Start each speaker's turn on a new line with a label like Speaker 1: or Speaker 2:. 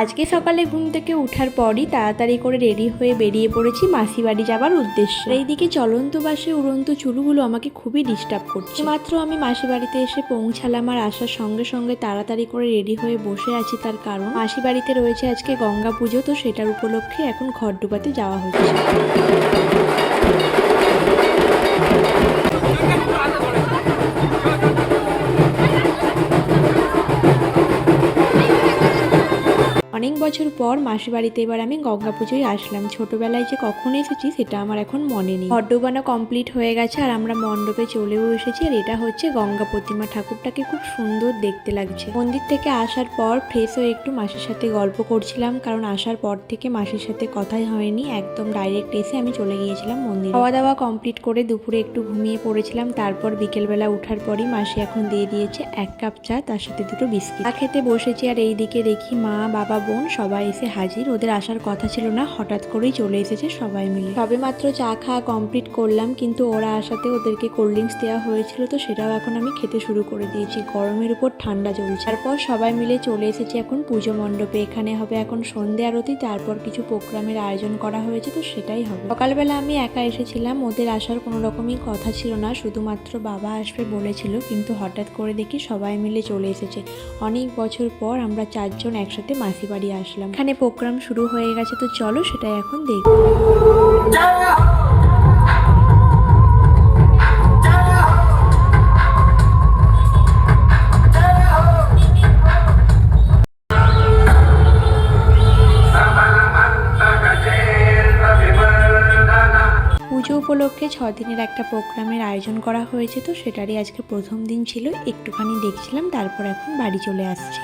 Speaker 1: আজকে সকালে ঘুম থেকে ওঠার পরই তাড়াতাড়ি করে রেডি হয়ে বেরিয়ে পড়েছি মাসি বাড়ি যাবার উদ্দেশ্যে। এইদিকে চলন্ত বাসে উড়ন্ত চুলগুলো আমাকে খুবই ডিস্টার্ব করছে। মাত্র আমি মাসি বাড়িতে এসে পৌঁছালাম, আর আসার সঙ্গে সঙ্গে তাড়াতাড়ি করে রেডি হয়ে বসে আছি, তার কারণ মাসি বাড়িতে রয়েছে আজকে গঙ্গা পুজো, তো সেটার উপলক্ষে এখন ঘট ডুবাতে যাওয়া হচ্ছে। অনেক বছর পর মাসি বাড়িতে এবার আমি গঙ্গা পুজোয় আসলাম। ছোটবেলায় যে কখন এসেছি সেটা আমার এখন মনে নেই। ঘট ডোবানো কমপ্লিট হয়ে গেছে আর আমরা মণ্ডপে চলেও এসেছি। আর এটা হচ্ছে গঙ্গা প্রতিমা, ঠাকুরটাকে খুব সুন্দর দেখতে লাগছে। মন্দির থেকে আসার পর ফ্রেশ হয়ে একটু মাসির সাথে গল্প করছিলাম, কারণ আসার পর থেকে মাসির সাথে কথাই হয়নি। একদম ডাইরেক্ট এসে আমি চলে গিয়েছিলাম মন্দিরে। খাওয়া দাওয়া কমপ্লিট করে দুপুরে একটু ঘুমিয়ে পড়েছিলাম। তারপর বিকেলবেলা উঠার পরই মাসি এখন দিয়ে দিয়েছে 1 কাপ চা, তার সাথে 2টো বিস্কিট। চা খেতে বসেছি, আর এইদিকে দেখি মা, বাবা, বোন সবাই এসে হাজির। ওদের আসার কথা ছিল না, হঠাৎ করেই চলে এসেছে সবাই মিলে। সবে মাত্র চা খাওয়া কমপ্লিট করলাম, কিন্তু ওরা আসাতে ওদেরকে কোল্ড ড্রিঙ্কস দেওয়া হয়েছিল, তো সেটাও এখন আমি খেতে শুরু করে দিয়েছি। গরমের উপর ঠান্ডা চলছে। তারপর সবাই মিলে চলে এসেছি এখন পুজো মণ্ডপে। এখানে হবে এখন সন্ধ্যে আরতি, তারপর কিছু প্রোগ্রামের আয়োজন করা হয়েছে, তো সেটাই হবে। সকালবেলা আমি একা এসেছিলাম, ওদের আসার কোনো রকমই কথা ছিল না, শুধুমাত্র বাবা আসবে বলেছিল, কিন্তু হঠাৎ করে দেখি সবাই মিলে চলে এসেছে। অনেক বছর পর আমরা 4 জন একসাথে মাসি বাড়ি আসলাম। এখানে প্রোগ্রাম শুরু হয়ে গেছে, তো চলো সেটাই এখন দেখব। পুজো উপলক্ষে 6 দিনের একটা প্রোগ্রামের আয়োজন করা হয়েছে, তো সেটারই আজকে প্রথম দিন ছিল। একটুখানি দেখছিলাম, তারপর এখন বাড়ি চলে আসছি।